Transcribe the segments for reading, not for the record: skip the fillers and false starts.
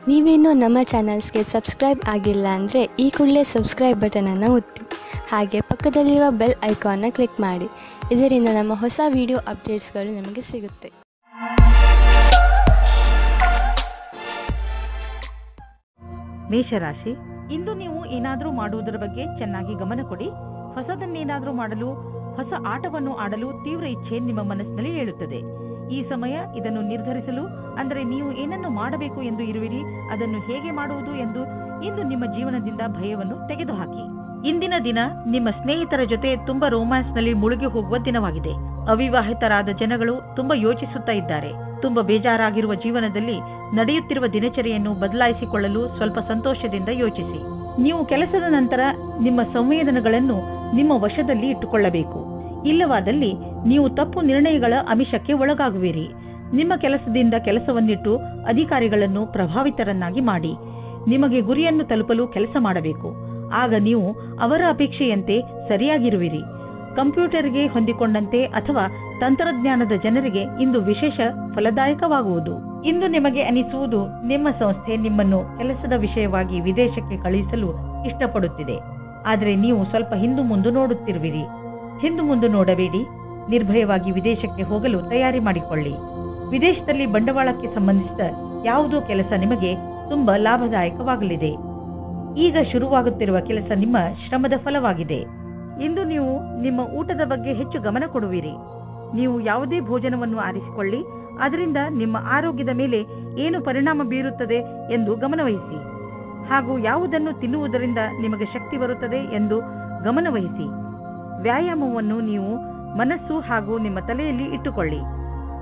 ನೀವೇನೂ ನಮ್ಮ ಚಾನಲ್ಸ್ಗೆ ಸಬ್ಸ್ಕ್ರೈಬ್ ಆಗಿಲ್ಲ ಅಂದರೆ ಈ ಕೂಡಲೇ ಸಬ್ಸ್ಕ್ರೈಬ್ ಬಟನನ್ನು ಒತ್ತಿ ಹಾಗೆ ಪಕ್ಕದಲ್ಲಿರುವ ಬೆಲ್ ಐಕಾನ್ನ ಕ್ಲಿಕ್ ಮಾಡಿ. ಇದರಿಂದ ನಮ್ಮ ಹೊಸ ವಿಡಿಯೋ ಅಪ್ಡೇಟ್ಸ್ಗಳು ನಿಮಗೆ ಸಿಗುತ್ತೆ. ಮೇಷರಾಶಿ, ಇಂದು ನೀವು ಏನಾದರೂ ಮಾಡುವುದರ ಬಗ್ಗೆ ಚೆನ್ನಾಗಿ ಗಮನ ಕೊಡಿ. ಹೊಸದನ್ನೇನಾದರೂ ಮಾಡಲು, ಹೊಸ ಆಟವನ್ನು ಆಡಲು ತೀವ್ರ ಇಚ್ಛೆ ನಿಮ್ಮ ಮನಸ್ಸಿನಲ್ಲಿ ಏಳುತ್ತದೆ. ಈ ಸಮಯ ಇದನ್ನು ನಿರ್ಧರಿಸಲು, ಅಂದರೆ ನೀವು ಏನನ್ನು ಮಾಡಬೇಕು ಎಂದು ಇರುವಿರಿ, ಅದನ್ನು ಹೇಗೆ ಮಾಡುವುದು ಎಂದು ಇಂದು ನಿಮ್ಮ ಜೀವನದಿಂದ ಭಯವನ್ನು ತೆಗೆದುಹಾಕಿ. ಇಂದಿನ ದಿನ ನಿಮ್ಮ ಸ್ನೇಹಿತರ ಜೊತೆ ತುಂಬಾ ರೋಮ್ಯಾನ್ಸ್ನಲ್ಲಿ ಮುಳುಗಿ ಹೋಗುವ ದಿನವಾಗಿದೆ. ಅವಿವಾಹಿತರಾದ ಜನಗಳು ತುಂಬಾ ಯೋಚಿಸುತ್ತಾ ಇದ್ದಾರೆ. ತುಂಬಾ ಬೇಜಾರಾಗಿರುವ ಜೀವನದಲ್ಲಿ ನಡೆಯುತ್ತಿರುವ ದಿನಚರಿಯನ್ನು ಬದಲಾಯಿಸಿಕೊಳ್ಳಲು ಸ್ವಲ್ಪ ಸಂತೋಷದಿಂದ ಯೋಚಿಸಿ. ನೀವು ಕೆಲಸದ ನಂತರ ನಿಮ್ಮ ಸಂವೇದನೆಗಳನ್ನು ನಿಮ್ಮ ವಶದಲ್ಲಿ ಇಟ್ಟುಕೊಳ್ಳಬೇಕು. ಇಲ್ಲವಾದಲ್ಲಿ ನೀವು ತಪ್ಪು ನಿರ್ಣಯಗಳ ಆಮಿಷಕ್ಕೆ ಒಳಗಾಗುವಿರಿ. ನಿಮ್ಮ ಕೆಲಸದಿಂದ ಕೆಲಸವನ್ನಿಟ್ಟು ಅಧಿಕಾರಿಗಳನ್ನು ಪ್ರಭಾವಿತರನ್ನಾಗಿ ಮಾಡಿ. ನಿಮಗೆ ಗುರಿಯನ್ನು ತಲುಪಲು ಕೆಲಸ ಮಾಡಬೇಕು. ಆಗ ನೀವು ಅವರ ಅಪೇಕ್ಷೆಯಂತೆ ಸರಿಯಾಗಿರುವಿರಿ. ಕಂಪ್ಯೂಟರ್ಗೆ ಹೊಂದಿಕೊಂಡಂತೆ ಅಥವಾ ತಂತ್ರಜ್ಞಾನದ ಜನರಿಗೆ ಇಂದು ವಿಶೇಷ ಫಲದಾಯಕವಾಗುವುದು. ಇಂದು ನಿಮಗೆ ಅನಿಸುವುದು ನಿಮ್ಮ ಸಂಸ್ಥೆ ನಿಮ್ಮನ್ನು ಕೆಲಸದ ವಿಷಯವಾಗಿ ವಿದೇಶಕ್ಕೆ ಕಳುಹಿಸಲು ಇಷ್ಟಪಡುತ್ತಿದೆ. ಆದರೆ ನೀವು ಸ್ವಲ್ಪ ಹಿಂದು ಮುಂದು ನೋಡುತ್ತಿರುವಿರಿ. ಹಿಂದು ಮುಂದು ನೋಡಬೇಡಿ. ನಿರ್ಭಯವಾಗಿ ವಿದೇಶಕ್ಕೆ ಹೋಗಲು ತಯಾರಿ ಮಾಡಿಕೊಳ್ಳಿ. ವಿದೇಶದಲ್ಲಿ ಬಂಡವಾಳಕ್ಕೆ ಸಂಬಂಧಿಸಿದ ಯಾವುದೋ ಕೆಲಸ ನಿಮಗೆ ತುಂಬಾ ಲಾಭದಾಯಕವಾಗಲಿದೆ. ಈಗ ಶುರುವಾಗುತ್ತಿರುವ ಕೆಲಸ ನಿಮ್ಮ ಶ್ರಮದ ಫಲವಾಗಿದೆ. ಇಂದು ನೀವು ನಿಮ್ಮ ಊಟದ ಬಗ್ಗೆ ಹೆಚ್ಚು ಗಮನ ಕೊಡುವಿರಿ. ನೀವು ಯಾವುದೇ ಭೋಜನವನ್ನು ಆರಿಸಿಕೊಳ್ಳಿ, ಅದರಿಂದ ನಿಮ್ಮ ಆರೋಗ್ಯದ ಮೇಲೆ ಏನು ಪರಿಣಾಮ ಬೀರುತ್ತದೆ ಎಂದು ಗಮನವಹಿಸಿ. ಹಾಗೂ ಯಾವುದನ್ನು ತಿನ್ನುವುದರಿಂದ ನಿಮಗೆ ಶಕ್ತಿ ಬರುತ್ತದೆ ಎಂದು ಗಮನವಹಿಸಿ. ವ್ಯಾಯಾಮವನ್ನು ನೀವು ಮನಸ್ಸು ಹಾಗೂ ನಿಮ್ಮ ತಲೆಯಲ್ಲಿ ಇಟ್ಟುಕೊಳ್ಳಿ.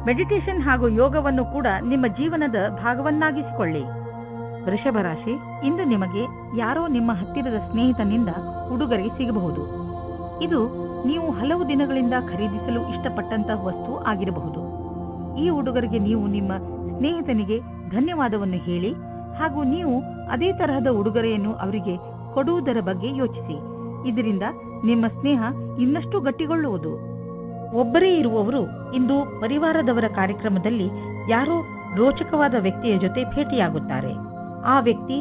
ಮೆಡಿಟೇಷನ್ ಹಾಗೂ ಯೋಗವನ್ನು ಕೂಡ ನಿಮ್ಮ ಜೀವನದ ಭಾಗವನ್ನಾಗಿಸಿಕೊಳ್ಳಿ. ವೃಷಭ ರಾಶಿ, ಇಂದು ನಿಮಗೆ ಯಾರೋ ನಿಮ್ಮ ಹತ್ತಿರದ ಸ್ನೇಹಿತನಿಂದ ಉಡುಗೊರೆ ಸಿಗಬಹುದು. ಇದು ನೀವು ಹಲವು ದಿನಗಳಿಂದ ಖರೀದಿಸಲು ಇಷ್ಟಪಟ್ಟಂತಹ ವಸ್ತು ಆಗಿರಬಹುದು. ಈ ಉಡುಗೊರೆಗೆ ನೀವು ನಿಮ್ಮ ಸ್ನೇಹಿತನಿಗೆ ಧನ್ಯವಾದವನ್ನು ಹೇಳಿ ಹಾಗೂ ನೀವು ಅದೇ ತರಹದ ಉಡುಗೊರೆಯನ್ನು ಅವರಿಗೆ ಕೊಡುವುದರ ಬಗ್ಗೆ ಯೋಚಿಸಿ. ಇದರಿಂದ ನಿಮ್ಮ ಸ್ನೇಹ ಇನ್ನಷ್ಟು ಗಟ್ಟಿಗೊಳ್ಳುವುದು. ಒಬ್ಬರೇ ಇರುವವರು ಇಂದು ಪರಿವಾರದವರ ಕಾರ್ಯಕ್ರಮದಲ್ಲಿ ಯಾರೋ ರೋಚಕವಾದ ವ್ಯಕ್ತಿಯ ಜೊತೆ ಭೇಟಿಯಾಗುತ್ತಾರೆ. ಆ ವ್ಯಕ್ತಿ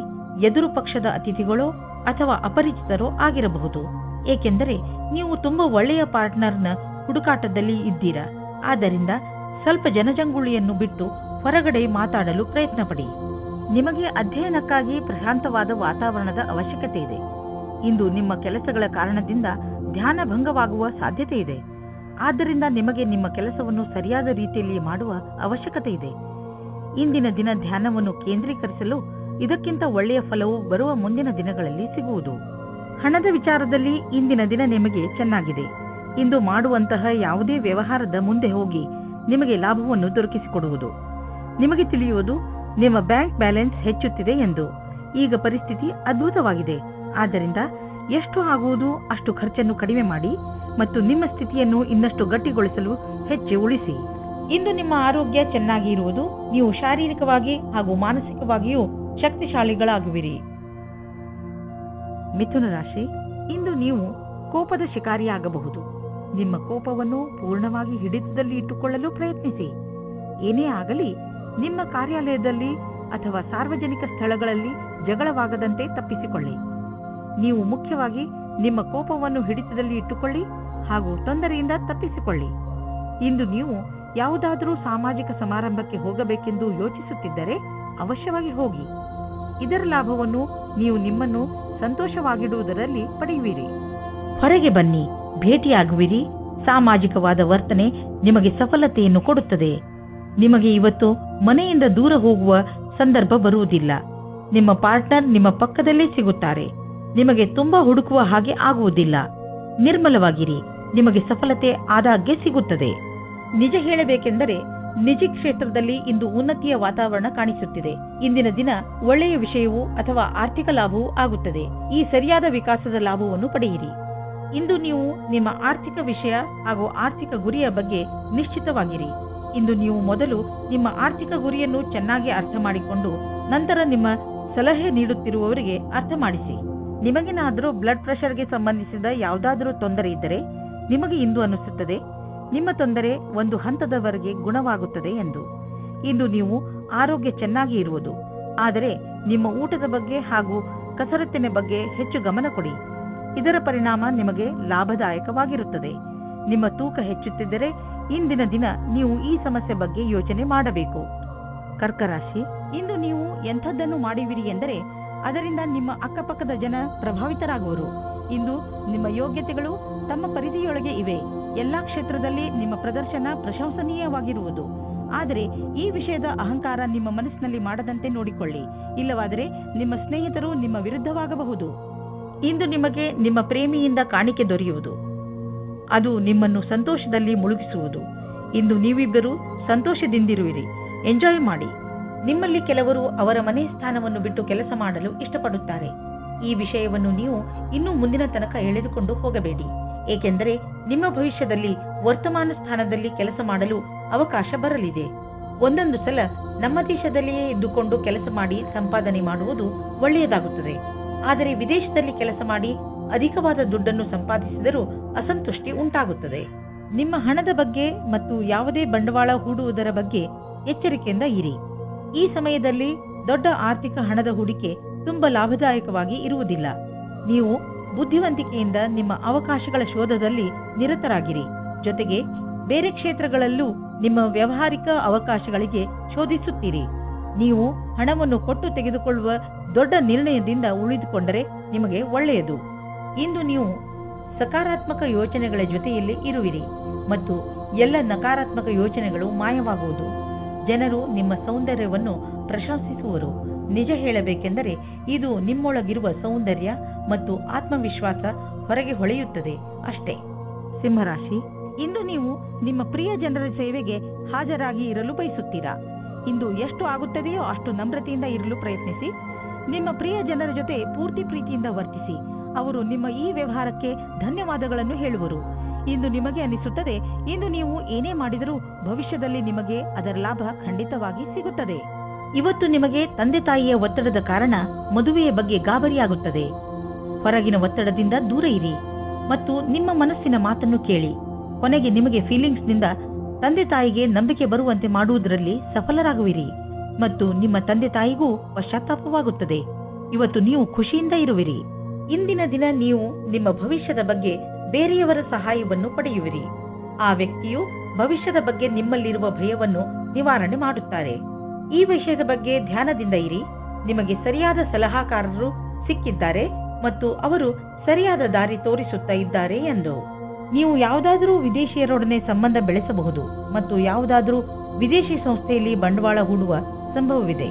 ಎದುರು ಪಕ್ಷದ ಅತಿಥಿಗಳೋ ಅಥವಾ ಅಪರಿಚಿತರೋ ಆಗಿರಬಹುದು. ಏಕೆಂದರೆ ನೀವು ತುಂಬಾ ಒಳ್ಳೆಯ ಪಾರ್ಟ್ನರ್ನ ಹುಡುಕಾಟದಲ್ಲಿ ಇದ್ದೀರಾ. ಆದ್ದರಿಂದ ಸ್ವಲ್ಪ ಜನಜಂಗುಳಿಯನ್ನು ಬಿಟ್ಟು ಹೊರಗಡೆ ಮಾತಾಡಲು ಪ್ರಯತ್ನ ಪಡಿ. ನಿಮಗೆ ಅಧ್ಯಯನಕ್ಕಾಗಿ ಪ್ರಶಾಂತವಾದ ವಾತಾವರಣದ ಅವಶ್ಯಕತೆ ಇದೆ. ಇಂದು ನಿಮ್ಮ ಕೆಲಸಗಳ ಕಾರಣದಿಂದ ಧ್ಯಾನ ಭಂಗವಾಗುವ ಸಾಧ್ಯತೆ ಇದೆ. ಆದ್ದರಿಂದ ನಿಮಗೆ ನಿಮ್ಮ ಕೆಲಸವನ್ನು ಸರಿಯಾದ ರೀತಿಯಲ್ಲಿ ಮಾಡುವ ಅವಶ್ಯಕತೆ ಇದೆ. ಇಂದಿನ ದಿನ ಧ್ಯಾನವನ್ನು ಕೇಂದ್ರೀಕರಿಸಲು ಇದಕ್ಕಿಂತ ಒಳ್ಳೆಯ ಫಲವು ಬರುವ ಮುಂದಿನ ದಿನಗಳಲ್ಲಿ ಸಿಗುವುದು. ಹಣದ ವಿಚಾರದಲ್ಲಿ ಇಂದಿನ ದಿನ ನಿಮಗೆ ಚೆನ್ನಾಗಿದೆ. ಇಂದು ಮಾಡುವಂತಹ ಯಾವುದೇ ವ್ಯವಹಾರದ ಮುಂದೆ ಹೋಗಿ ನಿಮಗೆ ಲಾಭವನ್ನು ದೊರಕಿಸಿಕೊಡುವುದು. ನಿಮಗೆ ತಿಳಿಯುವುದು ನಿಮ್ಮ ಬ್ಯಾಂಕ್ ಬ್ಯಾಲೆನ್ಸ್ ಹೆಚ್ಚುತ್ತಿದೆ ಎಂದು. ಈಗ ಪರಿಸ್ಥಿತಿ ಅದ್ಭುತವಾಗಿದೆ. ಆದ್ದರಿಂದ ಎಷ್ಟು ಆಗುವುದು ಅಷ್ಟು ಖರ್ಚನ್ನು ಕಡಿಮೆ ಮಾಡಿ ಮತ್ತು ನಿಮ್ಮ ಸ್ಥಿತಿಯನ್ನು ಇನ್ನಷ್ಟು ಗಟ್ಟಿಗೊಳಿಸಲು ಹೆಚ್ಚು ಉಳಿಸಿ. ಇಂದು ನಿಮ್ಮ ಆರೋಗ್ಯ ಚೆನ್ನಾಗಿ ಇರುವುದು. ನೀವು ಶಾರೀರಿಕವಾಗಿ ಹಾಗೂ ಮಾನಸಿಕವಾಗಿಯೂ ಶಕ್ತಿಶಾಲಿಗಳಾಗುವಿರಿ. ಮಿಥುನ ರಾಶಿ, ಇಂದು ನೀವು ಕೋಪದ ಶಿಕಾರಿಯಾಗಬಹುದು. ನಿಮ್ಮ ಕೋಪವನ್ನು ಪೂರ್ಣವಾಗಿ ಹಿಡಿತದಲ್ಲಿ ಇಟ್ಟುಕೊಳ್ಳಲು ಪ್ರಯತ್ನಿಸಿ. ಏನೇ ಆಗಲಿ ನಿಮ್ಮ ಕಾರ್ಯಾಲಯದಲ್ಲಿ ಅಥವಾ ಸಾರ್ವಜನಿಕ ಸ್ಥಳಗಳಲ್ಲಿ ಜಗಳವಾಗದಂತೆ ತಪ್ಪಿಸಿಕೊಳ್ಳಿ. ನೀವು ಮುಖ್ಯವಾಗಿ ನಿಮ್ಮ ಕೋಪವನ್ನು ಹಿಡಿತದಲ್ಲಿ ಇಟ್ಟುಕೊಳ್ಳಿ ಹಾಗೂ ತೊಂದರೆಯಿಂದ ತಪ್ಪಿಸಿಕೊಳ್ಳಿ. ಇಂದು ನೀವು ಯಾವುದಾದರೂ ಸಾಮಾಜಿಕ ಸಮಾರಂಭಕ್ಕೆ ಹೋಗಬೇಕೆಂದು ಯೋಚಿಸುತ್ತಿದ್ದರೆ ಅವಶ್ಯವಾಗಿ ಹೋಗಿ. ಇದರ ಲಾಭವನ್ನು ನೀವು ನಿಮ್ಮನ್ನು ಸಂತೋಷವಾಗಿಡುವುದರಲ್ಲಿ ಪಡೆಯುವಿರಿ. ಹೊರಗೆ ಬನ್ನಿ, ಭೇಟಿಯಾಗುವಿರಿ. ಸಾಮಾಜಿಕವಾದ ವರ್ತನೆ ನಿಮಗೆ ಸಫಲತೆಯನ್ನು ಕೊಡುತ್ತದೆ. ನಿಮಗೆ ಇವತ್ತು ಮನೆಯಿಂದ ದೂರ ಹೋಗುವ ಸಂದರ್ಭ ಬರುವುದಿಲ್ಲ. ನಿಮ್ಮ ಪಾರ್ಟ್ನರ್ ನಿಮ್ಮ ಪಕ್ಕದಲ್ಲೇ ಸಿಗುತ್ತಾರೆ. ನಿಮಗೆ ತುಂಬಾ ಹುಡುಕುವ ಹಾಗೆ ಆಗುವುದಿಲ್ಲ. ನಿರ್ಮಲವಾಗಿರಿ. ನಿಮಗೆ ಸಫಲತೆ ಆದಾಗ್ಗೆ ಸಿಗುತ್ತದೆ. ನಿಜ ಹೇಳಬೇಕೆಂದರೆ ನಿಜ ಕ್ಷೇತ್ರದಲ್ಲಿ ಇಂದು ಉನ್ನತಿಯ ವಾತಾವರಣ ಕಾಣಿಸುತ್ತಿದೆ. ಇಂದಿನ ದಿನ ಒಳ್ಳೆಯ ವಿಷಯವೂ ಅಥವಾ ಆರ್ಥಿಕ ಲಾಭವೂ ಆಗುತ್ತದೆ. ಈ ಸರಿಯಾದ ವಿಕಾಸದ ಲಾಭವನ್ನು ಪಡೆಯಿರಿ. ಇಂದು ನೀವು ನಿಮ್ಮ ಆರ್ಥಿಕ ವಿಷಯ ಹಾಗೂ ಆರ್ಥಿಕ ಗುರಿಯ ಬಗ್ಗೆ ನಿಶ್ಚಿತವಾಗಿರಿ. ಇಂದು ನೀವು ಮೊದಲು ನಿಮ್ಮ ಆರ್ಥಿಕ ಗುರಿಯನ್ನು ಚೆನ್ನಾಗಿ ಅರ್ಥ ಮಾಡಿಕೊಂಡು ನಂತರ ನಿಮ್ಮ ಸಲಹೆ ನೀಡುತ್ತಿರುವವರಿಗೆ ಅರ್ಥ ಮಾಡಿಸಿ. ನಿಮಗೇನಾದರೂ ಬ್ಲಡ್ ಪ್ರೆಷರ್ಗೆ ಸಂಬಂಧಿಸಿದ ಯಾವುದಾದರೂ ತೊಂದರೆ ಇದ್ದರೆ ನಿಮಗೆ ಇಂದು ಅನಿಸುತ್ತದೆ ನಿಮ್ಮ ತೊಂದರೆ ಒಂದು ಹಂತದವರೆಗೆ ಗುಣವಾಗುತ್ತದೆ ಎಂದು. ಇಂದು ನೀವು ಆರೋಗ್ಯ ಚೆನ್ನಾಗಿ ಇರುವುದು. ಆದರೆ ನಿಮ್ಮ ಊಟದ ಬಗ್ಗೆ ಹಾಗೂ ಕಸರತ್ತಿನ ಬಗ್ಗೆ ಹೆಚ್ಚು ಗಮನ ಕೊಡಿ. ಇದರ ಪರಿಣಾಮ ನಿಮಗೆ ಲಾಭದಾಯಕವಾಗಿರುತ್ತದೆ. ನಿಮ್ಮ ತೂಕ ಹೆಚ್ಚುತ್ತಿದ್ದರೆ ಇಂದಿನ ದಿನ ನೀವು ಈ ಸಮಸ್ಯೆ ಬಗ್ಗೆ ಯೋಚನೆ ಮಾಡಬೇಕು. ಕರ್ಕ ರಾಶಿ, ಇಂದು ನೀವು ಎಂಥದ್ದನ್ನು ಮಾಡುವಿರಿ ಎಂದರೆ ಅದರಿಂದ ನಿಮ್ಮ ಅಕ್ಕಪಕ್ಕದ ಜನ ಪ್ರಭಾವಿತರಾಗುವರು. ಇಂದು ನಿಮ್ಮ ಯೋಗ್ಯತೆಗಳು ತಮ್ಮ ಪರಿಧಿಯೊಳಗೆ ಇವೆ. ಎಲ್ಲಾ ಕ್ಷೇತ್ರದಲ್ಲಿ ನಿಮ್ಮ ಪ್ರದರ್ಶನ ಪ್ರಶಂಸನೀಯವಾಗಿರುವುದು. ಆದರೆ ಈ ವಿಷಯದ ಅಹಂಕಾರ ನಿಮ್ಮ ಮನಸ್ಸಿನಲ್ಲಿ ಮಾಡದಂತೆ ನೋಡಿಕೊಳ್ಳಿ. ಇಲ್ಲವಾದರೆ ನಿಮ್ಮ ಸ್ನೇಹಿತರು ನಿಮ್ಮ ವಿರುದ್ಧವಾಗಬಹುದು. ಇಂದು ನಿಮಗೆ ನಿಮ್ಮ ಪ್ರೇಮಿಯಿಂದ ಕಾಣಿಕೆ ದೊರೆಯುವುದು. ಅದು ನಿಮ್ಮನ್ನು ಸಂತೋಷದಲ್ಲಿ ಮುಳುಗಿಸುವುದು. ಇಂದು ನೀವಿಬ್ಬರು ಸಂತೋಷದಿಂದಿರುವಿರಿ. ಎಂಜಾಯ್ ಮಾಡಿ. ನಿಮ್ಮಲ್ಲಿ ಕೆಲವರು ಅವರ ಮನೆ ಸ್ಥಾನವನ್ನು ಬಿಟ್ಟು ಕೆಲಸ ಮಾಡಲು ಇಷ್ಟಪಡುತ್ತಾರೆ. ಈ ವಿಷಯವನ್ನು ನೀವು ಇನ್ನು ಮುಂದಿನ ತನಕ ಎಳೆದುಕೊಂಡು ಹೋಗಬೇಡಿ. ಏಕೆಂದರೆ ನಿಮ್ಮ ಭವಿಷ್ಯದಲ್ಲಿ ವರ್ತಮಾನ ಸ್ಥಾನದಲ್ಲಿ ಕೆಲಸ ಮಾಡಲು ಅವಕಾಶ ಬರಲಿದೆ. ಒಂದೊಂದು ಸಲ ನಮ್ಮ ದೇಶದಲ್ಲಿಯೇ ಇದ್ದುಕೊಂಡು ಕೆಲಸ ಮಾಡಿ ಸಂಪಾದನೆ ಮಾಡುವುದು ಒಳ್ಳೆಯದಾಗುತ್ತದೆ. ಆದರೆ ವಿದೇಶದಲ್ಲಿ ಕೆಲಸ ಮಾಡಿ ಅಧಿಕವಾದ ದುಡ್ಡನ್ನು ಸಂಪಾದಿಸಿದರೂ ಅಸಂತುಷ್ಟಿ ಉಂಟಾಗುತ್ತದೆ. ನಿಮ್ಮ ಹಣದ ಬಗ್ಗೆ ಮತ್ತು ಯಾವುದೇ ಬಂಡವಾಳ ಹೂಡುವುದರ ಬಗ್ಗೆ ಎಚ್ಚರಿಕೆಯಿಂದ ಇರಿ. ಈ ಸಮಯದಲ್ಲಿ ದೊಡ್ಡ ಆರ್ಥಿಕ ಹಣದ ಹೂಡಿಕೆ ತುಂಬಾ ಲಾಭದಾಯಕವಾಗಿ ಇರುವುದಿಲ್ಲ. ನೀವು ಬುದ್ಧಿವಂತಿಕೆಯಿಂದ ನಿಮ್ಮ ಅವಕಾಶಗಳ ಶೋಧದಲ್ಲಿ ನಿರತರಾಗಿರಿ. ಜೊತೆಗೆ ಬೇರೆ ಕ್ಷೇತ್ರಗಳಲ್ಲೂ ನಿಮ್ಮ ವ್ಯಾವಹಾರಿಕ ಅವಕಾಶಗಳಿಗೆ ಶೋಧಿಸುತ್ತೀರಿ. ನೀವು ಹಣವನ್ನು ಕೊಟ್ಟು ತೆಗೆದುಕೊಳ್ಳುವ ದೊಡ್ಡ ನಿರ್ಣಯದಿಂದ ಉಳಿದುಕೊಂಡರೆ ನಿಮಗೆ ಒಳ್ಳೆಯದು. ಇಂದು ನೀವು ಸಕಾರಾತ್ಮಕ ಯೋಚನೆಗಳ ಜೊತೆಯಲ್ಲಿ ಇರುವಿರಿ ಮತ್ತು ಎಲ್ಲ ನಕಾರಾತ್ಮಕ ಯೋಚನೆಗಳು ಮಾಯವಾಗುವುದು. ಜನರು ನಿಮ್ಮ ಸೌಂದರ್ಯವನ್ನು ಪ್ರಶಂಸಿಸುವರು. ನಿಜ ಹೇಳಬೇಕೆಂದರೆ ಇದು ನಿಮ್ಮೊಳಗಿರುವ ಸೌಂದರ್ಯ ಮತ್ತು ಆತ್ಮವಿಶ್ವಾಸ ಹೊರಗೆ ಹೊಳೆಯುತ್ತದೆ ಅಷ್ಟೇ. ಸಿಂಹರಾಶಿ, ಇಂದು ನೀವು ನಿಮ್ಮ ಪ್ರಿಯ ಜನರ ಸೇವೆಗೆ ಹಾಜರಾಗಿ ಇರಲು ಬಯಸುತ್ತೀರಾ. ಇಂದು ಎಷ್ಟು ಆಗುತ್ತದೆಯೋ ಅಷ್ಟು ನಮ್ರತೆಯಿಂದ ಇರಲು ಪ್ರಯತ್ನಿಸಿ. ನಿಮ್ಮ ಪ್ರಿಯ ಜನರ ಜೊತೆ ಪೂರ್ತಿ ಪ್ರೀತಿಯಿಂದ ವರ್ತಿಸಿ. ಅವರು ನಿಮ್ಮ ಈ ವ್ಯವಹಾರಕ್ಕೆ ಧನ್ಯವಾದಗಳನ್ನು ಹೇಳುವರು. ಇಂದು ನಿಮಗೆ ಅನಿಸುತ್ತದೆ ಇಂದು ನೀವು ಏನೇ ಮಾಡಿದರೂ ಭವಿಷ್ಯದಲ್ಲಿ ನಿಮಗೆ ಅದರ ಲಾಭ ಖಂಡಿತವಾಗಿ ಸಿಗುತ್ತದೆ. ಇವತ್ತು ನಿಮಗೆ ತಂದೆ ತಾಯಿಯ ಒತ್ತಡದ ಕಾರಣ ಮದುವೆಯ ಬಗ್ಗೆ ಗಾಬರಿಯಾಗುತ್ತದೆ. ಹೊರಗಿನ ಒತ್ತಡದಿಂದ ದೂರ ಇರಿ ಮತ್ತು ನಿಮ್ಮ ಮನಸ್ಸಿನ ಮಾತನ್ನು ಕೇಳಿ. ಕೊನೆಗೆ ನಿಮಗೆ ಫೀಲಿಂಗ್ಸ್ನಿಂದ ತಂದೆ ತಾಯಿಗೆ ನಂಬಿಕೆ ಬರುವಂತೆ ಮಾಡುವುದರಲ್ಲಿ ಸಫಲರಾಗುವಿರಿ ಮತ್ತು ನಿಮ್ಮ ತಂದೆ ತಾಯಿಗೂ ಪಶ್ಚಾತ್ತಾಪವಾಗುತ್ತದೆ. ಇವತ್ತು ನೀವು ಖುಷಿಯಿಂದ ಇರುವಿರಿ. ಇಂದಿನ ದಿನ ನೀವು ನಿಮ್ಮ ಭವಿಷ್ಯದ ಬಗ್ಗೆ ಬೇರೆಯವರ ಸಹಾಯವನ್ನು ಪಡೆಯುವಿರಿ. ಆ ವ್ಯಕ್ತಿಯು ಭವಿಷ್ಯದ ಬಗ್ಗೆ ನಿಮ್ಮಲ್ಲಿರುವ ಭಯವನ್ನು ನಿವಾರಣೆ ಮಾಡುತ್ತಾರೆ. ಈ ವಿಷಯದ ಬಗ್ಗೆ ಧ್ಯಾನದಿಂದ ಇರಿ. ನಿಮಗೆ ಸರಿಯಾದ ಸಲಹಾಕಾರರು ಸಿಕ್ಕಿದ್ದಾರೆ ಮತ್ತು ಅವರು ಸರಿಯಾದ ದಾರಿ ತೋರಿಸುತ್ತಾ ಇದ್ದಾರೆ ಎಂದು. ನೀವು ಯಾವುದಾದರೂ ವಿದೇಶಿಯರೊಡನೆ ಸಂಬಂಧ ಬೆಳೆಸಬಹುದು ಮತ್ತು ಯಾವುದಾದರೂ ವಿದೇಶಿ ಸಂಸ್ಥೆಯಲ್ಲಿ ಬಂಡವಾಳ ಹೂಡುವ ಸಂಭವವಿದೆ.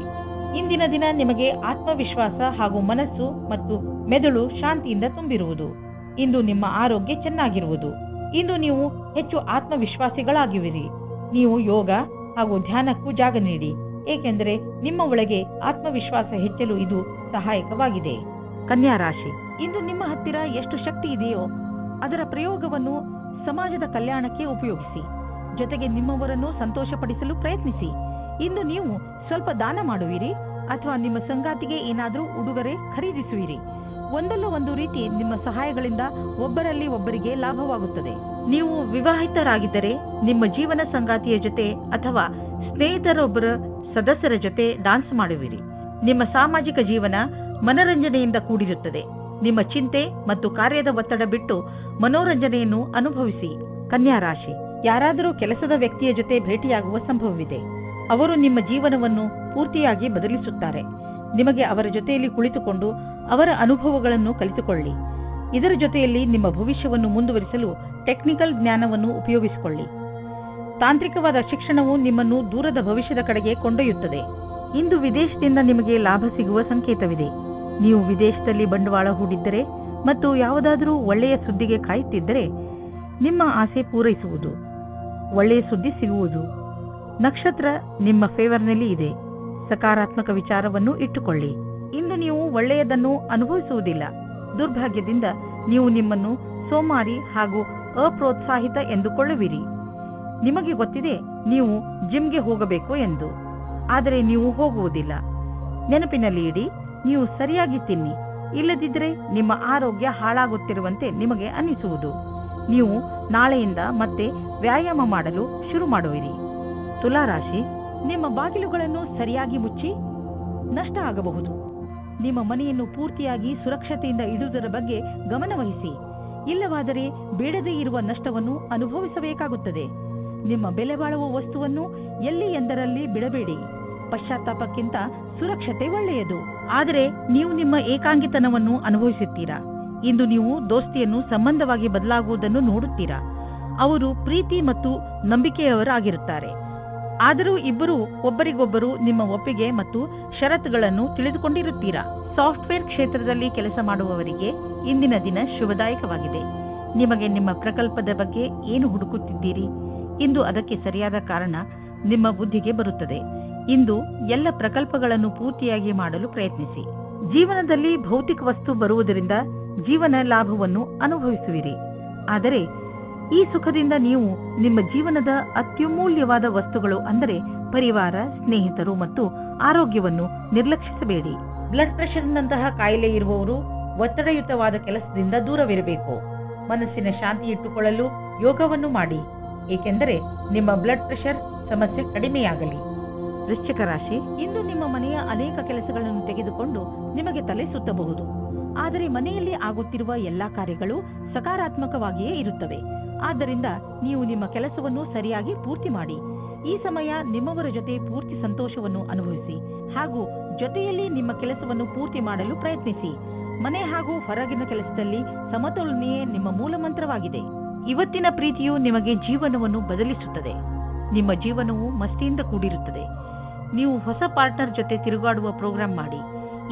ಇಂದಿನ ದಿನ ನಿಮಗೆ ಆತ್ಮವಿಶ್ವಾಸ ಹಾಗೂ ಮನಸ್ಸು ಮತ್ತು ಮೆದುಳು ಶಾಂತಿಯಿಂದ ತುಂಬಿರುವುದು. ಇಂದು ನಿಮ್ಮ ಆರೋಗ್ಯ ಚೆನ್ನಾಗಿರುವುದು. ಇಂದು ನೀವು ಹೆಚ್ಚು ಆತ್ಮವಿಶ್ವಾಸಿಗಳಾಗಿರುವಿರಿ. ನೀವು ಯೋಗ ಹಾಗೂ ಧ್ಯಾನಕ್ಕೂ ಜಾಗ ನೀಡಿ, ಏಕೆಂದರೆ ನಿಮ್ಮ ಒಳಗೆ ಆತ್ಮವಿಶ್ವಾಸ ಹೆಚ್ಚಲು ಇದು ಸಹಾಯಕವಾಗಿದೆ. ಕನ್ಯಾ ರಾಶಿ, ಇಂದು ನಿಮ್ಮ ಹತ್ತಿರ ಎಷ್ಟು ಶಕ್ತಿ ಇದೆಯೋ ಅದರ ಪ್ರಯೋಗವನ್ನು ಸಮಾಜದ ಕಲ್ಯಾಣಕ್ಕೆ ಉಪಯೋಗಿಸಿ. ಜೊತೆಗೆ ನಿಮ್ಮವರನ್ನು ಸಂತೋಷಪಡಿಸಲು ಪ್ರಯತ್ನಿಸಿ. ಇಂದು ನೀವು ಸ್ವಲ್ಪ ದಾನ ಮಾಡುವಿರಿ ಅಥವಾ ನಿಮ್ಮ ಸಂಗಾತಿಗೆ ಏನಾದರೂ ಉಡುಗೊರೆ ಖರೀದಿಸುವಿರಿ. ಒಂದಲ್ಲ ಒಂದು ರೀತಿ ನಿಮ್ಮ ಸಹಾಯಗಳಿಂದ ಒಬ್ಬರಲ್ಲಿ ಒಬ್ಬರಿಗೆ ಲಾಭವಾಗುತ್ತದೆ. ನೀವು ವಿವಾಹಿತರಾಗಿದ್ದರೆ ನಿಮ್ಮ ಜೀವನ ಸಂಗಾತಿಯ ಜೊತೆ ಅಥವಾ ಸ್ನೇಹಿತರೊಬ್ಬರ ಸದಸ್ಯರ ಜೊತೆ ಡಾನ್ಸ್ ಮಾಡುವಿರಿ. ನಿಮ್ಮ ಸಾಮಾಜಿಕ ಜೀವನ ಮನರಂಜನೆಯಿಂದ ಕೂಡಿರುತ್ತದೆ. ನಿಮ್ಮ ಚಿಂತೆ ಮತ್ತು ಕಾರ್ಯದ ಒತ್ತಡ ಬಿಟ್ಟು ಮನೋರಂಜನೆಯನ್ನು ಅನುಭವಿಸಿ. ಕನ್ಯಾ ರಾಶಿ, ಯಾರಾದರೂ ಕೆಲಸದ ವ್ಯಕ್ತಿಯ ಜೊತೆ ಭೇಟಿಯಾಗುವ ಸಂಭವವಿದೆ. ಅವರು ನಿಮ್ಮ ಜೀವನವನ್ನು ಪೂರ್ತಿಯಾಗಿ ಬದಲಿಸುತ್ತಾರೆ. ನಿಮಗೆ ಅವರ ಜೊತೆಯಲ್ಲಿ ಕುಳಿತುಕೊಂಡು ಅವರ ಅನುಭವಗಳನ್ನು ಕಲಿತುಕೊಳ್ಳಿ. ಇದರ ಜೊತೆಯಲ್ಲಿ ನಿಮ್ಮ ಭವಿಷ್ಯವನ್ನು ಮುಂದುವರಿಸಲು ಟೆಕ್ನಿಕಲ್ ಜ್ಞಾನವನ್ನು ಉಪಯೋಗಿಸಿಕೊಳ್ಳಿ. ತಾಂತ್ರಿಕವಾದ ಶಿಕ್ಷಣವು ನಿಮ್ಮನ್ನು ದೂರದ ಭವಿಷ್ಯದ ಕಡೆಗೆ ಕೊಂಡೊಯ್ಯುತ್ತದೆ. ಇಂದು ವಿದೇಶದಿಂದ ನಿಮಗೆ ಲಾಭ ಸಿಗುವ ಸಂಕೇತವಿದೆ. ನೀವು ವಿದೇಶದಲ್ಲಿ ಬಂಡವಾಳ ಹೂಡಿದ್ದರೆ ಮತ್ತು ಯಾವುದಾದರೂ ಒಳ್ಳೆಯ ಸುದ್ದಿಗೆ ಕಾಯುತ್ತಿದ್ದರೆ ನಿಮ್ಮ ಆಸೆ ಪೂರೈಸುವುದು. ಒಳ್ಳೆಯ ಸುದ್ದಿ ಸಿಗುವುದು. ನಕ್ಷತ್ರ ನಿಮ್ಮ ಫೇವರ್ನಲ್ಲಿ ಇದೆ. ಸಕಾರಾತ್ಮಕ ವಿಚಾರವನ್ನು ಇಟ್ಟುಕೊಳ್ಳಿ. ಇಂದು ನೀವು ಒಳ್ಳೆಯದನ್ನು ಅನುಭವಿಸುವುದಿಲ್ಲ. ದುರ್ಭಾಗ್ಯದಿಂದ ನೀವು ನಿಮ್ಮನ್ನು ಸೋಮಾರಿ ಹಾಗೂ ಅಪ್ರೋತ್ಸಾಹಿತ ಎಂದುಕೊಳ್ಳುವಿರಿ. ನಿಮಗೆ ಗೊತ್ತಿದೆ ನೀವು ಜಿಮ್ಗೆ ಹೋಗಬೇಕು ಎಂದು, ಆದರೆ ನೀವು ಹೋಗುವುದಿಲ್ಲ. ನೆನಪಿನಲ್ಲಿ ಇಡಿ, ನೀವು ಸರಿಯಾಗಿ ತಿನ್ನಿ. ಇಲ್ಲದಿದ್ದರೆ ನಿಮ್ಮ ಆರೋಗ್ಯ ಹಾಳಾಗುತ್ತಿರುವಂತೆ ನಿಮಗೆ ಅನ್ನಿಸುವುದು. ನೀವು ನಾಳೆಯಿಂದ ಮತ್ತೆ ವ್ಯಾಯಾಮ ಮಾಡಲು ಶುರು ಮಾಡುವಿರಿ. ತುಲಾ ರಾಶಿ, ನಿಮ್ಮ ಬಾಗಿಲುಗಳನ್ನು ಸರಿಯಾಗಿ ಮುಚ್ಚಿ ನಷ್ಟ ಆಗಬಹುದು. ನಿಮ್ಮ ಮನೆಯನ್ನು ಪೂರ್ತಿಯಾಗಿ ಸುರಕ್ಷತೆಯಿಂದ ಇಡುವುದರ ಬಗ್ಗೆ ಗಮನವಹಿಸಿ. ಇಲ್ಲವಾದರೆ ಬೇಡದೇ ಇರುವ ನಷ್ಟವನ್ನು ಅನುಭವಿಸಬೇಕಾಗುತ್ತದೆ. ನಿಮ್ಮ ಬೆಲೆ ಬಾಳುವ ವಸ್ತುವನ್ನು ಎಲ್ಲಿ ಎಂದರಲ್ಲಿ ಬಿಡಬೇಡಿ. ಪಶ್ಚಾತ್ತಾಪಕ್ಕಿಂತ ಸುರಕ್ಷತೆ ಒಳ್ಳೆಯದು. ಆದರೆ ನೀವು ನಿಮ್ಮ ಏಕಾಂಗಿತನವನ್ನು ಅನುಭವಿಸುತ್ತೀರಾ. ಇಂದು ನೀವು ದೋಸ್ತಿಯನ್ನು ಸಂಬಂಧವಾಗಿ ಬದಲಾಗುವುದನ್ನು ನೋಡುತ್ತೀರಾ. ಅವರು ಪ್ರೀತಿ ಮತ್ತು ನಂಬಿಕೆಯವರಾಗಿರುತ್ತಾರೆ. ಆದರೂ ಇಬ್ಬರು ಒಬ್ಬರಿಗೊಬ್ಬರು ನಿಮ್ಮ ಒಪ್ಪಿಗೆ ಮತ್ತು ಷರತ್ತುಗಳನ್ನು ತಿಳಿದುಕೊಂಡಿರುತ್ತೀರಾ. ಸಾಫ್ಟ್ವೇರ್ ಕ್ಷೇತ್ರದಲ್ಲಿ ಕೆಲಸ ಮಾಡುವವರಿಗೆ ಇಂದಿನ ದಿನ ಶುಭದಾಯಕವಾಗಿದೆ. ನಿಮಗೆ ನಿಮ್ಮ ಪ್ರಕಲ್ಪದ ಬಗ್ಗೆ ಏನು ಹುಡುಕುತ್ತಿದ್ದೀರಿ? ಇಂದು ಅದಕ್ಕೆ ಸರಿಯಾದ ಕಾರಣ ನಿಮ್ಮ ಬುದ್ಧಿಗೆ ಬರುತ್ತದೆ. ಇಂದು ಎಲ್ಲ ಪ್ರಕಲ್ಪಗಳನ್ನು ಪೂರ್ತಿಯಾಗಿ ಮಾಡಲು ಪ್ರಯತ್ನಿಸಿ. ಜೀವನದಲ್ಲಿ ಭೌತಿಕ ವಸ್ತು ಬರುವುದರಿಂದ ಜೀವನ ಲಾಭವನ್ನು ಅನುಭವಿಸುವಿರಿ. ಆದರೆ ಈ ಸುಖದಿಂದ ನೀವು ನಿಮ್ಮ ಜೀವನದ ಅತ್ಯಮೂಲ್ಯವಾದ ವಸ್ತುಗಳು ಅಂದರೆ ಪರಿವಾರ, ಸ್ನೇಹಿತರು ಮತ್ತು ಆರೋಗ್ಯವನ್ನು ನಿರ್ಲಕ್ಷಿಸಬೇಡಿ. ಬ್ಲಡ್ ಪ್ರೆಷರ್ನಂತಹ ಕಾಯಿಲೆ ಇರುವವರು ಒತ್ತಡಯುತವಾದ ಕೆಲಸದಿಂದ ದೂರವಿರಬೇಕು. ಮನಸ್ಸಿನ ಶಾಂತಿ ಇಟ್ಟುಕೊಳ್ಳಲು ಯೋಗವನ್ನು ಮಾಡಿ, ಏಕೆಂದರೆ ನಿಮ್ಮ ಬ್ಲಡ್ ಪ್ರೆಷರ್ ಸಮಸ್ಯೆ ಕಡಿಮೆಯಾಗಲಿ. ವೃಶ್ಚಿಕ ರಾಶಿ, ಇಂದು ನಿಮ್ಮ ಮನೆಯ ಅನೇಕ ಕೆಲಸಗಳನ್ನು ತೆಗೆದುಕೊಂಡು ನಿಮಗೆ ತಲೆ ಸುತ್ತಬಹುದು. ಆದರೆ ಮನೆಯಲ್ಲಿ ಆಗುತ್ತಿರುವ ಎಲ್ಲಾ ಕಾರ್ಯಗಳು ಸಕಾರಾತ್ಮಕವಾಗಿಯೇ ಇರುತ್ತವೆ. ಆದ್ದರಿಂದ ನೀವು ನಿಮ್ಮ ಕೆಲಸವನ್ನು ಸರಿಯಾಗಿ ಪೂರ್ತಿ ಮಾಡಿ. ಈ ಸಮಯ ನಿಮ್ಮವರ ಜೊತೆ ಪೂರ್ತಿ ಸಂತೋಷವನ್ನು ಅನುಭವಿಸಿ ಹಾಗೂ ಜೊತೆಯಲ್ಲಿ ನಿಮ್ಮ ಕೆಲಸವನ್ನು ಪೂರ್ತಿ ಮಾಡಲು ಪ್ರಯತ್ನಿಸಿ. ಮನೆ ಹಾಗೂ ಹೊರಗಿನ ಕೆಲಸದಲ್ಲಿ ಸಮತೋಲನೆಯೇ ನಿಮ್ಮ ಮೂಲ ಮಂತ್ರವಾಗಿದೆ. ಇವತ್ತಿನ ಪ್ರೀತಿಯು ನಿಮಗೆ ಜೀವನವನ್ನು ಬದಲಿಸುತ್ತದೆ. ನಿಮ್ಮ ಜೀವನವು ಮಸ್ತಿಯಿಂದ ಕೂಡಿರುತ್ತದೆ. ನೀವು ಹೊಸ ಪಾರ್ಟ್ನರ್ ಜೊತೆ ತಿರುಗಾಡುವ ಪ್ರೋಗ್ರಾಂ ಮಾಡಿ.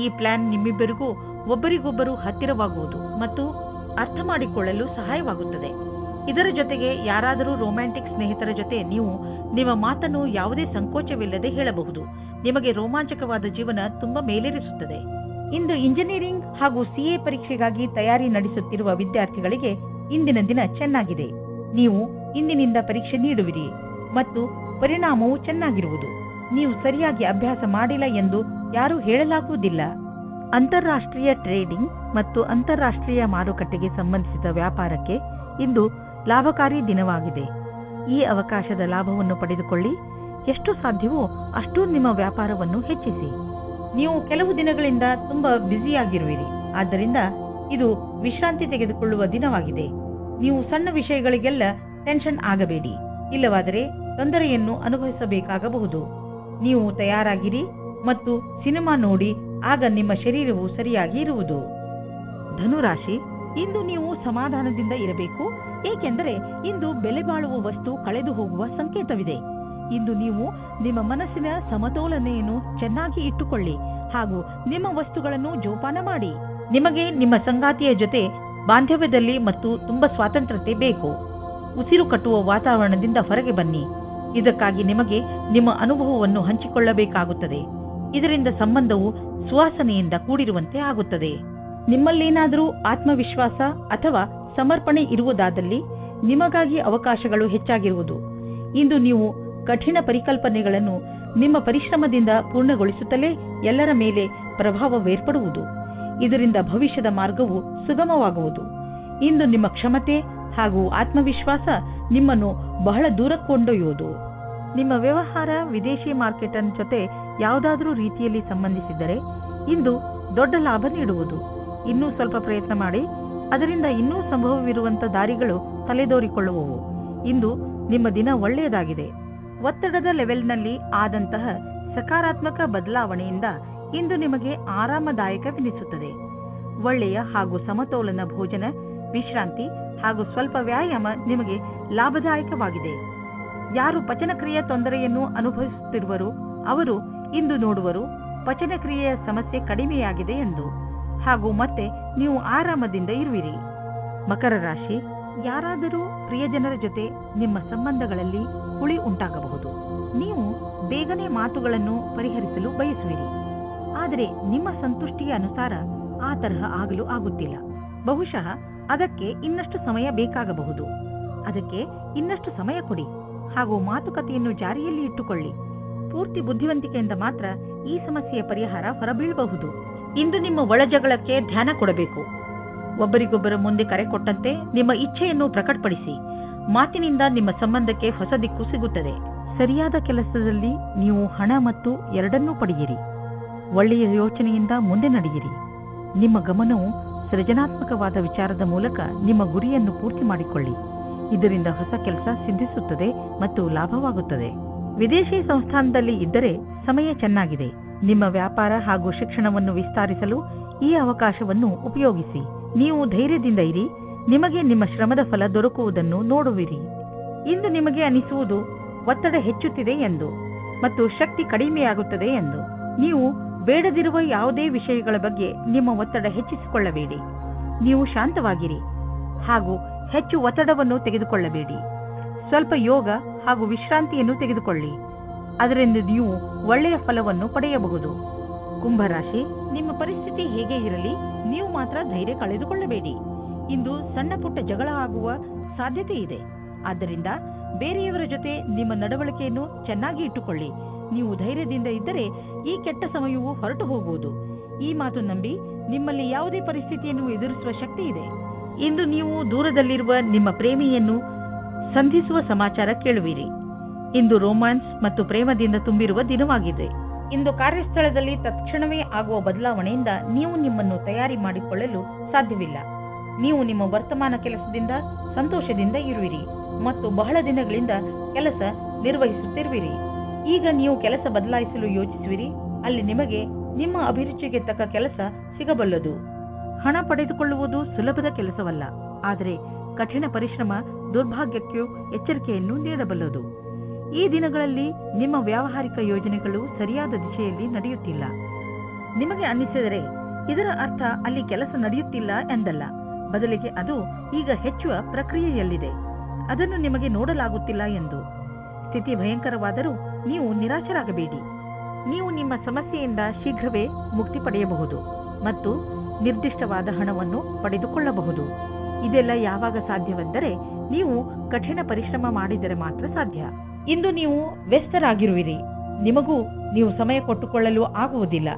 ಈ ಪ್ಲಾನ್ ನಿಮ್ಮಿಬ್ಬರಿಗೂ ಒಬ್ಬರಿಗೊಬ್ಬರು ಹತ್ತಿರವಾಗುವುದು ಮತ್ತು ಅರ್ಥ ಮಾಡಿಕೊಳ್ಳಲು ಸಹಾಯವಾಗುತ್ತದೆ. ಇದರ ಜೊತೆಗೆ ಯಾರಾದರೂ ರೊಮ್ಯಾಂಟಿಕ್ ಸ್ನೇಹಿತರ ಜೊತೆ ನೀವು ನಿಮ್ಮ ಮಾತನ್ನು ಯಾವುದೇ ಸಂಕೋಚವಿಲ್ಲದೆ ಹೇಳಬಹುದು. ನಿಮಗೆ ರೋಮಾಂಚಕವಾದ ಜೀವನ ತುಂಬಾ ಮೇಲೇರಿಸುತ್ತದೆ. ಇಂದು ಇಂಜಿನಿಯರಿಂಗ್ ಹಾಗೂ ಸಿಎ ಪರೀಕ್ಷೆಗಾಗಿ ತಯಾರಿ ನಡೆಸುತ್ತಿರುವ ವಿದ್ಯಾರ್ಥಿಗಳಿಗೆ ಇಂದಿನ ದಿನ ಚೆನ್ನಾಗಿದೆ. ನೀವು ಇಂದಿನಿಂದ ಪರೀಕ್ಷೆ ನೀಡುವಿರಿ ಮತ್ತು ಪರಿಣಾಮವು ಚೆನ್ನಾಗಿರುವುದು. ನೀವು ಸರಿಯಾಗಿ ಅಭ್ಯಾಸ ಮಾಡಿಲ್ಲ ಎಂದು ಯಾರೂ ಹೇಳಲಾಗುವುದಿಲ್ಲ. ಅಂತಾರಾಷ್ಟ್ರೀಯ ಟ್ರೇಡಿಂಗ್ ಮತ್ತು ಅಂತಾರಾಷ್ಟ್ರೀಯ ಮಾರುಕಟ್ಟೆಗೆ ಸಂಬಂಧಿಸಿದ ವ್ಯಾಪಾರಕ್ಕೆ ಇಂದು ಲಾಭಕಾರಿ ದಿನವಾಗಿದೆ. ಈ ಅವಕಾಶದ ಲಾಭವನ್ನು ಪಡೆದುಕೊಳ್ಳಿ. ಎಷ್ಟು ಸಾಧ್ಯವೋ ಅಷ್ಟು ನಿಮ್ಮ ವ್ಯಾಪಾರವನ್ನು ಹೆಚ್ಚಿಸಿ. ನೀವು ಕೆಲವು ದಿನಗಳಿಂದ ತುಂಬಾ ಬ್ಯುಸಿಯಾಗಿರುವಿರಿ. ಆದ್ದರಿಂದ ಇದು ವಿಶ್ರಾಂತಿ ತೆಗೆದುಕೊಳ್ಳುವ ದಿನವಾಗಿದೆ. ನೀವು ಸಣ್ಣ ವಿಷಯಗಳಿಗೆಲ್ಲ ಟೆನ್ಷನ್ ಆಗಬೇಡಿ. ಇಲ್ಲವಾದರೆ ತೊಂದರೆಯನ್ನು ಅನುಭವಿಸಬೇಕಾಗಬಹುದು. ನೀವು ತಯಾರಾಗಿರಿ ಮತ್ತು ಸಿನಿಮಾ ನೋಡಿ, ಆಗ ನಿಮ್ಮ ಶರೀರವು ಸರಿಯಾಗಿ ಇರುವುದು. ಧನುರಾಶಿ, ಇಂದು ನೀವು ಸಮಾಧಾನದಿಂದ ಇರಬೇಕು, ಏಕೆಂದರೆ ಇಂದು ಬೆಲೆ ಬಾಳುವ ವಸ್ತು ಕಳೆದು ಹೋಗುವ ಸಂಕೇತವಿದೆ. ಇಂದು ನೀವು ನಿಮ್ಮ ಮನಸ್ಸಿನ ಸಮತೋಲನೆಯನ್ನು ಚೆನ್ನಾಗಿ ಇಟ್ಟುಕೊಳ್ಳಿ ಹಾಗೂ ನಿಮ್ಮ ವಸ್ತುಗಳನ್ನು ಜೋಪಾನ ಮಾಡಿ. ನಿಮಗೆ ನಿಮ್ಮ ಸಂಗಾತಿಯ ಜೊತೆ ಬಾಂಧವ್ಯದಲ್ಲಿ ಮತ್ತು ತುಂಬಾ ಸ್ವಾತಂತ್ರ್ಯತೆ ಬೇಕು. ಉಸಿರು ಕಟ್ಟುವ ವಾತಾವರಣದಿಂದ ಹೊರಗೆ ಬನ್ನಿ. ಇದಕ್ಕಾಗಿ ನಿಮಗೆ ನಿಮ್ಮ ಅನುಭವವನ್ನು ಹಂಚಿಕೊಳ್ಳಬೇಕಾಗುತ್ತದೆ. ಇದರಿಂದ ಸಂಬಂಧವು ಸುವಾಸನೆಯಿಂದ ಕೂಡಿರುವಂತೆ ಆಗುತ್ತದೆ. ನಿಮ್ಮಲ್ಲೇನಾದರೂ ಆತ್ಮವಿಶ್ವಾಸ ಅಥವಾ ಸಮರ್ಪಣೆ ಇರುವುದಾದಲ್ಲಿ ನಿಮಗಾಗಿ ಅವಕಾಶಗಳು ಹೆಚ್ಚಾಗಿರುವುದು. ಇಂದು ನೀವು ಕಠಿಣ ಪರಿಕಲ್ಪನೆಗಳನ್ನು ನಿಮ್ಮ ಪರಿಶ್ರಮದಿಂದ ಪೂರ್ಣಗೊಳಿಸುತ್ತಲೇ ಎಲ್ಲರ ಮೇಲೆ ಪ್ರಭಾವವೇರ್ಪಡುವುದು. ಇದರಿಂದ ಭವಿಷ್ಯದ ಮಾರ್ಗವು ಸುಗಮವಾಗುವುದು. ಇಂದು ನಿಮ್ಮ ಕ್ಷಮತೆ ಹಾಗೂ ಆತ್ಮವಿಶ್ವಾಸ ನಿಮ್ಮನ್ನು ಬಹಳ ದೂರ ಕೊಂಡೊಯ್ಯುವುದು. ನಿಮ್ಮ ವ್ಯವಹಾರ ವಿದೇಶಿ ಮಾರ್ಕೆಟ್ ಜೊತೆ ಯಾವುದಾದರೂ ರೀತಿಯಲ್ಲಿ ಸಂಬಂಧಿಸಿದ್ದರೆ ಇಂದು ದೊಡ್ಡ ಲಾಭ ನೀಡುವುದು. ಇನ್ನೂ ಸ್ವಲ್ಪ ಪ್ರಯತ್ನ ಮಾಡಿ, ಅದರಿಂದ ಇನ್ನೂ ಸಂಭವವಿರುವಂಥ ದಾರಿಗಳು ತಲೆದೋರಿಕೊಳ್ಳುವವು. ಇಂದು ನಿಮ್ಮ ದಿನ ಒಳ್ಳೆಯದಾಗಿದೆ. ಒತ್ತಡದ ಲೆವೆಲ್ನಲ್ಲಿ ಆದಂತಹ ಸಕಾರಾತ್ಮಕ ಬದಲಾವಣೆಯಿಂದ ಇಂದು ನಿಮಗೆ ಆರಾಮದಾಯಕವೆನಿಸುತ್ತದೆ. ಒಳ್ಳೆಯ ಹಾಗೂ ಸಮತೋಲನ ಭೋಜನ, ವಿಶ್ರಾಂತಿ ಹಾಗೂ ಸ್ವಲ್ಪ ವ್ಯಾಯಾಮ ನಿಮಗೆ ಲಾಭದಾಯಕವಾಗಿದೆ. ಯಾರು ಪಚನಕ್ರಿಯೆಯ ತೊಂದರೆಯನ್ನು ಅನುಭವಿಸುತ್ತಿರುವರು ಅವರು ಇಂದು ನೋಡುವರು ಪಚನಕ್ರಿಯೆಯ ಸಮಸ್ಯೆ ಕಡಿಮೆಯಾಗಿದೆ ಎಂದು, ಹಾಗೂ ಮತ್ತೆ ನೀವು ಆರಾಮದಿಂದ ಇರುವಿರಿ. ಮಕರ ರಾಶಿ, ಯಾರಾದರೂ ಪ್ರಿಯಜನರ ಜೊತೆ ನಿಮ್ಮ ಸಂಬಂಧಗಳಲ್ಲಿ ಹುಳಿ ಉಂಟಾಗಬಹುದು. ನೀವು ಬೇಗನೆ ಮಾತುಗಳನ್ನು ಪರಿಹರಿಸಲು ಬಯಸುವಿರಿ. ಆದರೆ ನಿಮ್ಮ ಸಂತುಷ್ಟಿಯ ಅನುಸಾರ ಆ ತರಹ ಆಗಲು ಆಗುತ್ತಿಲ್ಲ. ಬಹುಶಃ ಅದಕ್ಕೆ ಇನ್ನಷ್ಟು ಸಮಯ ಬೇಕಾಗಬಹುದು. ಅದಕ್ಕೆ ಇನ್ನಷ್ಟು ಸಮಯ ಕೊಡಿ ಹಾಗೂ ಮಾತುಕತೆಯನ್ನು ಜಾರಿಯಲ್ಲಿ ಇಟ್ಟುಕೊಳ್ಳಿ. ಪೂರ್ತಿ ಬುದ್ಧಿವಂತಿಕೆಯಿಂದ ಮಾತ್ರ ಈ ಸಮಸ್ಯೆಯ ಪರಿಹಾರ ಹೊರಬೀಳಬಹುದು. ಇಂದು ನಿಮ್ಮ ಒಳಜಗಳಕ್ಕೆ ಧ್ಯಾನ ಕೊಡಬೇಕು. ಒಬ್ಬರಿಗೊಬ್ಬರ ಮುಂದೆ ಕರೆ ಕೊಟ್ಟಂತೆ ನಿಮ್ಮ ಇಚ್ಛೆಯನ್ನು ಪ್ರಕಟಪಡಿಸಿ. ಮಾತಿನಿಂದ ನಿಮ್ಮ ಸಂಬಂಧಕ್ಕೆ ಹೊಸ ದಿಕ್ಕು ಸಿಗುತ್ತದೆ. ಸರಿಯಾದ ಕೆಲಸದಲ್ಲಿ ನೀವು ಹಣ ಮತ್ತು ಎರಡನ್ನೂ ಪಡೆಯಿರಿ. ಒಳ್ಳೆಯ ಯೋಚನೆಯಿಂದ ಮುಂದೆ ನಡೆಯಿರಿ. ನಿಮ್ಮ ಗಮನವು ಸೃಜನಾತ್ಮಕವಾದ ವಿಚಾರದ ಮೂಲಕ ನಿಮ್ಮ ಗುರಿಯನ್ನು ಪೂರ್ತಿ ಮಾಡಿಕೊಳ್ಳಿ. ಇದರಿಂದ ಹೊಸ ಕೆಲಸ ಸಿದ್ಧಿಸುತ್ತದೆ ಮತ್ತು ಲಾಭವಾಗುತ್ತದೆ. ವಿದೇಶಿ ಸಂಸ್ಥಾನದಲ್ಲಿ ಇದ್ದರೆ ಸಮಯ ಚೆನ್ನಾಗಿದೆ. ನಿಮ್ಮ ವ್ಯಾಪಾರ ಹಾಗೂ ಶಿಕ್ಷಣವನ್ನು ವಿಸ್ತರಿಸಲು ಈ ಅವಕಾಶವನ್ನು ಉಪಯೋಗಿಸಿ. ನೀವು ಧೈರ್ಯದಿಂದ ಇರಿ. ನಿಮಗೆ ನಿಮ್ಮ ಶ್ರಮದ ಫಲ ದೊರಕುವುದನ್ನು ನೋಡುವಿರಿ. ಇಂದು ನಿಮಗೆ ಅನಿಸುವುದು ಒತ್ತಡ ಹೆಚ್ಚುತ್ತಿದೆ ಎಂದು ಮತ್ತು ಶಕ್ತಿ ಕಡಿಮೆಯಾಗುತ್ತದೆ ಎಂದು. ನೀವು ಬೇಡದಿರುವ ಯಾವುದೇ ವಿಷಯಗಳ ಬಗ್ಗೆ ನಿಮ್ಮ ಒತ್ತಡ ಹೆಚ್ಚಿಸಿಕೊಳ್ಳಬೇಡಿ. ನೀವು ಶಾಂತವಾಗಿರಿ ಹಾಗೂ ಹೆಚ್ಚು ಒತ್ತಡವನ್ನು ತೆಗೆದುಕೊಳ್ಳಬೇಡಿ. ಸ್ವಲ್ಪ ಯೋಗ ಹಾಗೂ ವಿಶ್ರಾಂತಿಯನ್ನು ತೆಗೆದುಕೊಳ್ಳಿ. ಅದರಿಂದ ನೀವು ಒಳ್ಳೆಯ ಫಲವನ್ನು ಪಡೆಯಬಹುದು. ಕುಂಭರಾಶಿ, ನಿಮ್ಮ ಪರಿಸ್ಥಿತಿ ಹೇಗೆ ಇರಲಿ, ನೀವು ಮಾತ್ರ ಧೈರ್ಯ ಕಳೆದುಕೊಳ್ಳಬೇಡಿ. ಇಂದು ಸಣ್ಣ ಪುಟ್ಟ ಜಗಳ ಆಗುವ ಸಾಧ್ಯತೆ ಇದೆ. ಆದ್ದರಿಂದ ಬೇರೆಯವರ ಜೊತೆ ನಿಮ್ಮ ನಡವಳಿಕೆಯನ್ನು ಚೆನ್ನಾಗಿ ಇಟ್ಟುಕೊಳ್ಳಿ. ನೀವು ಧೈರ್ಯದಿಂದ ಇದ್ದರೆ ಈ ಕೆಟ್ಟ ಸಮಯವು ಹೊರಟು ಹೋಗುವುದು. ಈ ಮಾತು ನಂಬಿ ನಿಮ್ಮಲ್ಲಿ ಯಾವುದೇ ಪರಿಸ್ಥಿತಿಯನ್ನು ಎದುರಿಸುವ ಶಕ್ತಿ ಇದೆ. ಇಂದು ನೀವು ದೂರದಲ್ಲಿರುವ ನಿಮ್ಮ ಪ್ರೇಮಿಯನ್ನು ಸಂಧಿಸುವ ಸಮಾಚಾರ ಕೇಳುವಿರಿ. ಇಂದು ರೋಮ್ಯಾನ್ಸ್ ಮತ್ತು ಪ್ರೇಮದಿಂದ ತುಂಬಿರುವ ದಿನವಾಗಿದೆ. ಇಂದು ಕಾರ್ಯಸ್ಥಳದಲ್ಲಿ ತಕ್ಷಣವೇ ಆಗುವ ಬದಲಾವಣೆಯಿಂದ ನೀವು ನಿಮ್ಮನ್ನು ತಯಾರಿ ಮಾಡಿಕೊಳ್ಳಲು ಸಾಧ್ಯವಿಲ್ಲ. ನೀವು ನಿಮ್ಮ ವರ್ತಮಾನ ಕೆಲಸದಿಂದ ಸಂತೋಷದಿಂದ ಇರುವಿರಿ ಮತ್ತು ಬಹಳ ದಿನಗಳಿಂದ ಕೆಲಸ ನಿರ್ವಹಿಸುತ್ತಿರುವಿರಿ. ಈಗ ನೀವು ಕೆಲಸ ಬದಲಾಯಿಸಲು ಯೋಚಿಸುವಿರಿ. ಅಲ್ಲಿ ನಿಮಗೆ ನಿಮ್ಮ ಅಭಿರುಚಿಗೆ ತಕ್ಕ ಕೆಲಸ ಸಿಗಬಲ್ಲದು. ಹಣ ಪಡೆದುಕೊಳ್ಳುವುದು ಸುಲಭದ ಕೆಲಸವಲ್ಲ, ಆದರೆ ಕಠಿಣ ಪರಿಶ್ರಮ ದುರ್ಭಾಗ್ಯಕ್ಕೂ ಎಚ್ಚರಿಕೆಯನ್ನು ನೀಡಬಲ್ಲದು. ಈ ದಿನಗಳಲ್ಲಿ ನಿಮ್ಮ ವ್ಯಾವಹಾರಿಕ ಯೋಜನೆಗಳು ಸರಿಯಾದ ದಿಶೆಯಲ್ಲಿ ನಡೆಯುತ್ತಿಲ್ಲ. ನಿಮಗೆ ಅನ್ನಿಸಿದರೆ ಇದರ ಅರ್ಥ ಅಲ್ಲಿ ಕೆಲಸ ನಡೆಯುತ್ತಿಲ್ಲ ಎಂದಲ್ಲ. ಬದಲಿಗೆ ಅದು ಈಗ ಹೆಚ್ಚುವ ಪ್ರಕ್ರಿಯೆಯಲ್ಲಿದೆ. ಅದನ್ನು ನಿಮಗೆ ನೋಡಲಾಗುತ್ತಿಲ್ಲ ಎಂದು. ಸ್ಥಿತಿ ಭಯಂಕರವಾದರೂ ನೀವು ನಿರಾಶರಾಗಬೇಡಿ. ನೀವು ನಿಮ್ಮ ಸಮಸ್ಯೆಯಿಂದ ಶೀಘ್ರವೇ ಮುಕ್ತಿ ಪಡೆಯಬಹುದು ಮತ್ತು ನಿರ್ದಿಷ್ಟವಾದ ಹಣವನ್ನು ಪಡೆದುಕೊಳ್ಳಬಹುದು. ಇದೆಲ್ಲ ಯಾವಾಗ ಸಾಧ್ಯವೆಂದರೆ ನೀವು ಕಠಿಣ ಪರಿಶ್ರಮ ಮಾಡಿದರೆ ಮಾತ್ರ ಸಾಧ್ಯ. ಇಂದು ನೀವು ವ್ಯಸ್ತರಾಗಿರುವಿರಿ. ನಿಮಗೂ ನೀವು ಸಮಯ ಕೊಟ್ಟುಕೊಳ್ಳಲು ಆಗುವುದಿಲ್ಲ.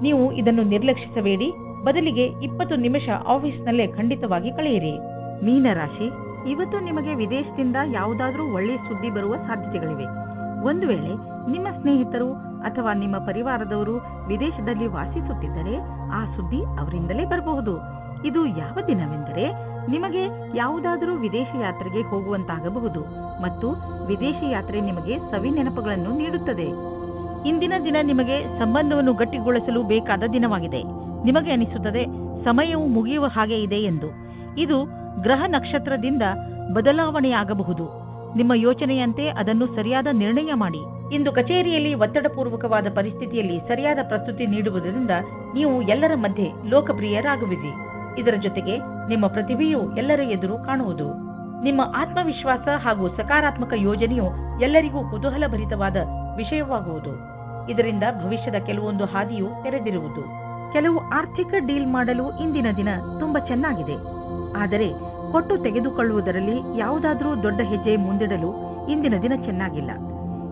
ನೀವು ಇದನ್ನು ನಿರ್ಲಕ್ಷಿಸಬೇಡಿ. ಬದಲಿಗೆ 20 ನಿಮಿಷ ಆಫೀಸ್ನಲ್ಲೇ ಖಂಡಿತವಾಗಿ ಕಳೆಯಿರಿ. ಮೀನರಾಶಿ, ಇವತ್ತು ನಿಮಗೆ ವಿದೇಶದಿಂದ ಯಾವುದಾದ್ರೂ ಒಳ್ಳೆಯ ಸುದ್ದಿ ಬರುವ ಸಾಧ್ಯತೆಗಳಿವೆ. ಒಂದು ವೇಳೆ ನಿಮ್ಮ ಸ್ನೇಹಿತರು ಅಥವಾ ನಿಮ್ಮ ಪರಿವಾರದವರು ವಿದೇಶದಲ್ಲಿ ವಾಸಿಸುತ್ತಿದ್ದರೆ ಆ ಸುದ್ದಿ ಅವರಿಂದಲೇ ಬರಬಹುದು. ಇದು ಯಾವ ದಿನವೆಂದರೆ ನಿಮಗೆ ಯಾವುದಾದರೂ ವಿದೇಶಿ ಯಾತ್ರೆಗೆ ಹೋಗುವಂತಾಗಬಹುದು ಮತ್ತು ವಿದೇಶಿ ಯಾತ್ರೆ ನಿಮಗೆ ಸವಿ ನೆನಪುಗಳನ್ನು ನೀಡುತ್ತದೆ. ಇಂದಿನ ದಿನ ನಿಮಗೆ ಸಂಬಂಧವನ್ನು ಗಟ್ಟಿಗೊಳಿಸಲು ಬೇಕಾದ ದಿನವಾಗಿದೆ. ನಿಮಗೆ ಅನಿಸುತ್ತದೆ ಸಮಯವು ಮುಗಿಯುವ ಹಾಗೆ ಇದೆ ಎಂದು. ಇದು ಗ್ರಹ ನಕ್ಷತ್ರದಿಂದ ಬದಲಾವಣೆಯಾಗಬಹುದು. ನಿಮ್ಮ ಯೋಚನೆಯಂತೆ ಅದನ್ನು ಸರಿಯಾದ ನಿರ್ಣಯ ಮಾಡಿ. ಇಂದು ಕಚೇರಿಯಲ್ಲಿ ಒತ್ತಡಪೂರ್ವಕವಾದ ಪರಿಸ್ಥಿತಿಯಲ್ಲಿ ಸರಿಯಾದ ಪ್ರಸ್ತುತಿ ನೀಡುವುದರಿಂದ ನೀವು ಎಲ್ಲರ ಮಧ್ಯೆ ಲೋಕಪ್ರಿಯರಾಗುವಿರಿ. ಇದರ ಜೊತೆಗೆ ನಿಮ್ಮ ಪ್ರತಿಭೆಯು ಎಲ್ಲರ ಎದುರು ಕಾಣುವುದು. ನಿಮ್ಮ ಆತ್ಮವಿಶ್ವಾಸ ಹಾಗೂ ಸಕಾರಾತ್ಮಕ ಯೋಜನೆಯು ಎಲ್ಲರಿಗೂ ಕುತೂಹಲಭರಿತವಾದ ವಿಷಯವಾಗುವುದು. ಇದರಿಂದ ಭವಿಷ್ಯದ ಕೆಲವೊಂದು ಹಾದಿಯು ತೆರೆದಿರುವುದು. ಕೆಲವು ಆರ್ಥಿಕ ಡೀಲ್ ಮಾಡಲು ಇಂದಿನ ದಿನ ತುಂಬಾ ಚೆನ್ನಾಗಿದೆ. ಆದರೆ ಕೊಟ್ಟು ತೆಗೆದುಕೊಳ್ಳುವುದರಲ್ಲಿ ಯಾವುದಾದ್ರೂ ದೊಡ್ಡ ಹೆಜ್ಜೆ ಮುಂದಿಡಲು ಇಂದಿನ ದಿನ ಚೆನ್ನಾಗಿಲ್ಲ.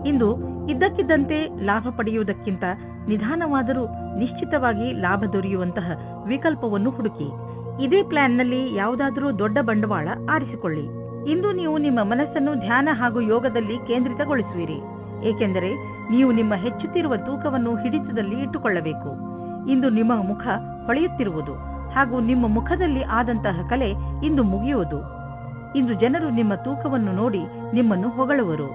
ಇಂದು ಇದ್ದಕ್ಕಿದ್ದಂತೆ ಲಾಭ ಪಡೆಯುವುದಕ್ಕಿಂತ ನಿಧಾನವಾದರೂ ನಿಶ್ಚಿತವಾಗಿ ಲಾಭ ದೊರೆಯುವಂತಹ ವಿಕಲ್ಪವನ್ನು ಹುಡುಕಿ. ಇದೇ ಪ್ಲಾನ್ನಲ್ಲಿ ಯಾವುದಾದ್ರೂ ದೊಡ್ಡ ಬಂಡವಾಳ ಆರಿಸಿಕೊಳ್ಳಿ. ಇಂದು ನೀವು ನಿಮ್ಮ ಮನಸ್ಸನ್ನು ಧ್ಯಾನ ಹಾಗೂ ಯೋಗದಲ್ಲಿ ಕೇಂದ್ರಿತಗೊಳಿಸುವಿರಿ, ಏಕೆಂದರೆ ನೀವು ನಿಮ್ಮ ಹೆಚ್ಚುತ್ತಿರುವ ತೂಕವನ್ನು ಹಿಡಿತದಲ್ಲಿ ಇಟ್ಟುಕೊಳ್ಳಬೇಕು. ಇಂದು ನಿಮ್ಮ ಮುಖ ಹೊಳೆಯುತ್ತಿರುವುದು ಹಾಗೂ ನಿಮ್ಮ ಮುಖದಲ್ಲಿ ಆದಂತಹ ಕಲೆ ಇಂದು ಮುಗಿಯುವುದು. ಇಂದು ಜನರು ನಿಮ್ಮ ತೂಕವನ್ನು ನೋಡಿ ನಿಮ್ಮನ್ನು ಹೊಗಳುವರು.